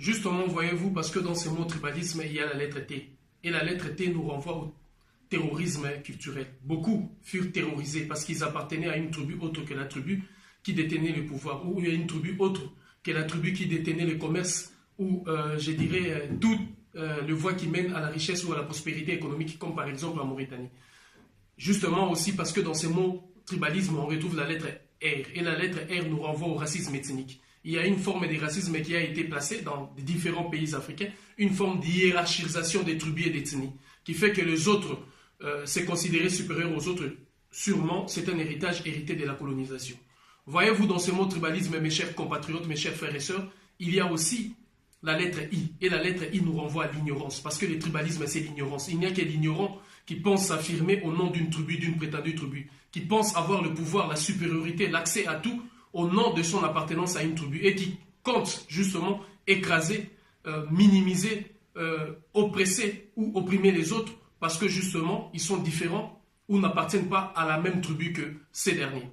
Justement, voyez-vous, parce que dans ce mot tribalisme, il y a la lettre T. Et la lettre T nous renvoie au terrorisme culturel. Beaucoup furent terrorisés parce qu'ils appartenaient à une tribu autre que la tribu qui détenait le pouvoir, ou à une tribu autre que la tribu qui détenait le commerce, ou je dirais tout le voie qui mène à la richesse ou à la prospérité économique, comme par exemple en Mauritanie. Justement aussi parce que dans ces mots tribalisme, on retrouve la lettre R. Et la lettre R nous renvoie au racisme ethnique. Il y a une forme de racisme qui a été placée dans différents pays africains, une forme d'hiérarchisation des tribus et d'ethnies, qui fait que les autres, c'est considéré supérieur aux autres. Sûrement, c'est un héritage hérité de la colonisation. Voyez-vous, dans ce mot tribalisme, mes chers compatriotes, mes chers frères et sœurs, il y a aussi la lettre I. Et la lettre I nous renvoie à l'ignorance, parce que le tribalisme, c'est l'ignorance. Il n'y a que l'ignorant qui pense s'affirmer au nom d'une tribu, d'une prétendue tribu, qui pense avoir le pouvoir, la supériorité, l'accès à tout au nom de son appartenance à une tribu et qui compte justement écraser, minimiser, oppresser ou opprimer les autres parce que justement ils sont différents ou n'appartiennent pas à la même tribu que ces derniers.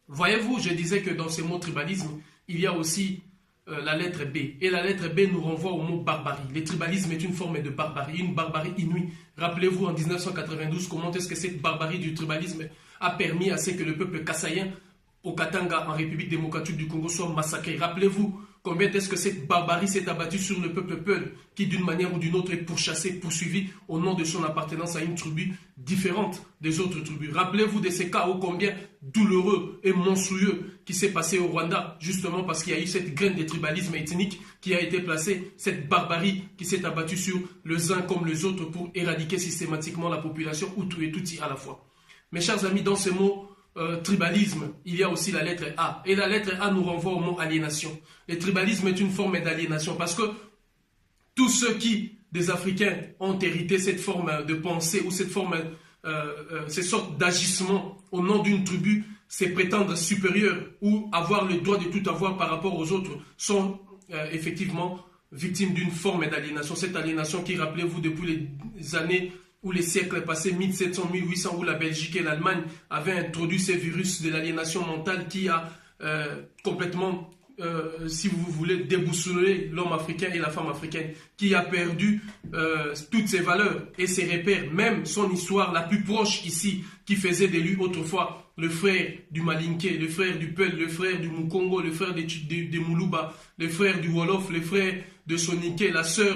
Voyez-vous, je disais que dans ce mot tribalisme, il y a aussi la lettre B. Et la lettre B nous renvoie au mot barbarie. Le tribalisme est une forme de barbarie, une barbarie inouïe. Rappelez-vous en 1992 comment est-ce que cette barbarie du tribalisme a permis à ce que le peuple kassaïen au Katanga, en République démocratique du Congo, soit massacré. Rappelez-vous combien est-ce que cette barbarie s'est abattue sur le peuple Peul, qui d'une manière ou d'une autre est pourchassé, poursuivi au nom de son appartenance à une tribu différente des autres tribus. Rappelez-vous de ces cas ô combien douloureux et monstrueux qui s'est passé au Rwanda, justement parce qu'il y a eu cette graine de tribalisme ethnique qui a été placée, cette barbarie qui s'est abattue sur les uns comme les autres pour éradiquer systématiquement la population Hutu et Tutsi à la fois. Mes chers amis, dans ce mot tribalisme, il y a aussi la lettre A. Et la lettre A nous renvoie au mot aliénation. Le tribalisme est une forme d'aliénation parce que tous ceux qui, des Africains, ont hérité cette forme de pensée ou cette forme, ces sortes d'agissement au nom d'une tribu, c'est prétendre supérieur ou avoir le droit de tout avoir par rapport aux autres, sont effectivement victimes d'une forme d'aliénation. Cette aliénation qui, rappelez-vous, depuis les années où les siècles passés, 1700, 1800, où la Belgique et l'Allemagne avaient introduit ces virus de l'aliénation mentale qui a complètement, si vous voulez, déboussolé l'homme africain et la femme africaine, qui a perdu toutes ses valeurs et ses repères, même son histoire la plus proche ici, qui faisait de lui autrefois le frère du Malinké, le frère du Peul, le frère du Mukongo, le frère de Moulouba, le frère du Wolof, le frère de Soniké, la sœur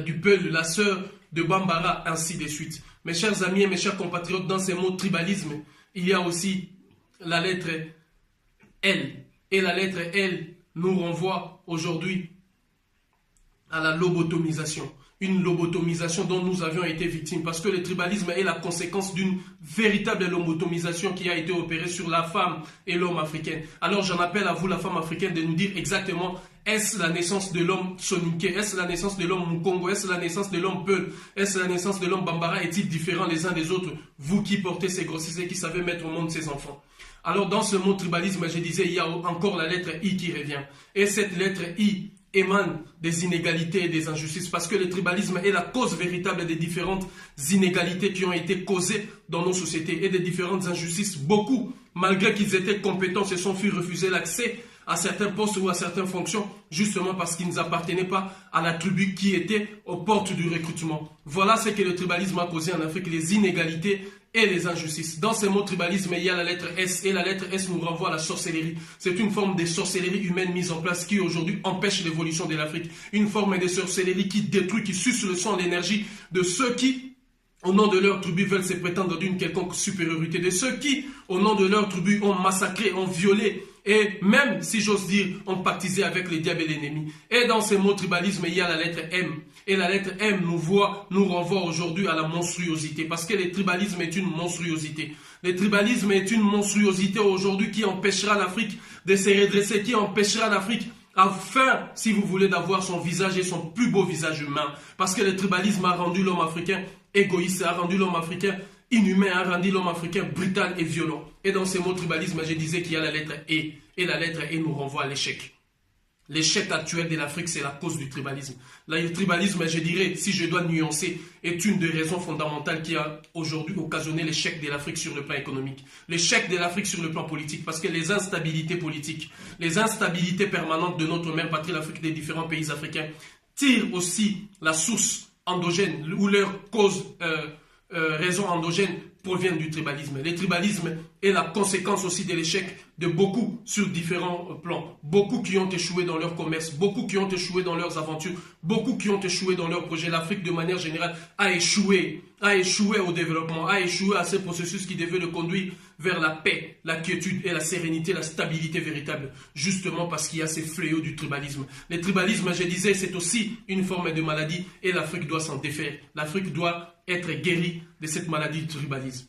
du Peul, la sœur de Bambara, ainsi de suite. Mes chers amis et mes chers compatriotes, dans ces mots tribalisme, il y a aussi la lettre L. Et la lettre L nous renvoie aujourd'hui à la lobotomisation. Une lobotomisation dont nous avions été victimes parce que le tribalisme est la conséquence d'une véritable lobotomisation qui a été opérée sur la femme et l'homme africain. Alors j'en appelle à vous, la femme africaine, de nous dire exactement: est-ce la naissance de l'homme Soninké? Est-ce la naissance de l'homme Mukongo? Est-ce la naissance de l'homme Peul? Est-ce la naissance de l'homme Bambara? Est-il différent les uns des autres? Vous qui portez ces grossesses et qui savez mettre au monde ces enfants. Alors dans ce mot tribalisme, je disais, il y a encore la lettre I qui revient. Et cette lettre I émane des inégalités et des injustices parce que le tribalisme est la cause véritable des différentes inégalités qui ont été causées dans nos sociétés et des différentes injustices. Beaucoup, malgré qu'ils étaient compétents, se sont fait refuser l'accès à certains postes ou à certaines fonctions, justement parce qu'ils n'appartenaient pas à la tribu qui était aux portes du recrutement. Voilà ce que le tribalisme a causé en Afrique, les inégalités et les injustices. Dans ces mots tribalisme, il y a la lettre S, et la lettre S nous renvoie à la sorcellerie. C'est une forme de sorcellerie humaine mise en place qui aujourd'hui empêche l'évolution de l'Afrique. Une forme de sorcellerie qui détruit, qui suce le sang, l'énergie de ceux qui, au nom de leur tribu, veulent se prétendre d'une quelconque supériorité, de ceux qui, au nom de leur tribu, ont massacré, ont violé, et même, si j'ose dire, ont pactisé avec les diables et l'ennemi. Et dans ces mots tribalisme, il y a la lettre M. Et la lettre M nous renvoie aujourd'hui à la monstruosité. Parce que le tribalisme est une monstruosité. Le tribalisme est une monstruosité aujourd'hui qui empêchera l'Afrique de se redresser, qui empêchera l'Afrique afin, si vous voulez, d'avoir son visage et son plus beau visage humain. Parce que le tribalisme a rendu l'homme africain égoïste, a rendu l'homme africain inhumain, a rendu l'homme africain brutal et violent. Et dans ces mots tribalisme, je disais qu'il y a la lettre E. Et la lettre E nous renvoie à l'échec. L'échec actuel de l'Afrique, c'est la cause du tribalisme. Là, le tribalisme, je dirais, si je dois nuancer, est une des raisons fondamentales qui a aujourd'hui occasionné l'échec de l'Afrique sur le plan économique. L'échec de l'Afrique sur le plan politique, parce que les instabilités politiques, les instabilités permanentes de notre mère patrie, l'Afrique, des différents pays africains, tirent aussi la source endogène, ou leur cause, raison endogène, proviennent du tribalisme. Le tribalisme est la conséquence aussi de l'échec de beaucoup sur différents plans. Beaucoup qui ont échoué dans leur commerce, beaucoup qui ont échoué dans leurs aventures, beaucoup qui ont échoué dans leurs projets. L'Afrique, de manière générale, a échoué au développement, a échoué à ce processus qui devait le conduire vers la paix, la quiétude et la sérénité, la stabilité véritable, justement parce qu'il y a ces fléaux du tribalisme. Le tribalisme, je disais, c'est aussi une forme de maladie et l'Afrique doit s'en défaire. L'Afrique doit être guérie de cette maladie du tribalisme.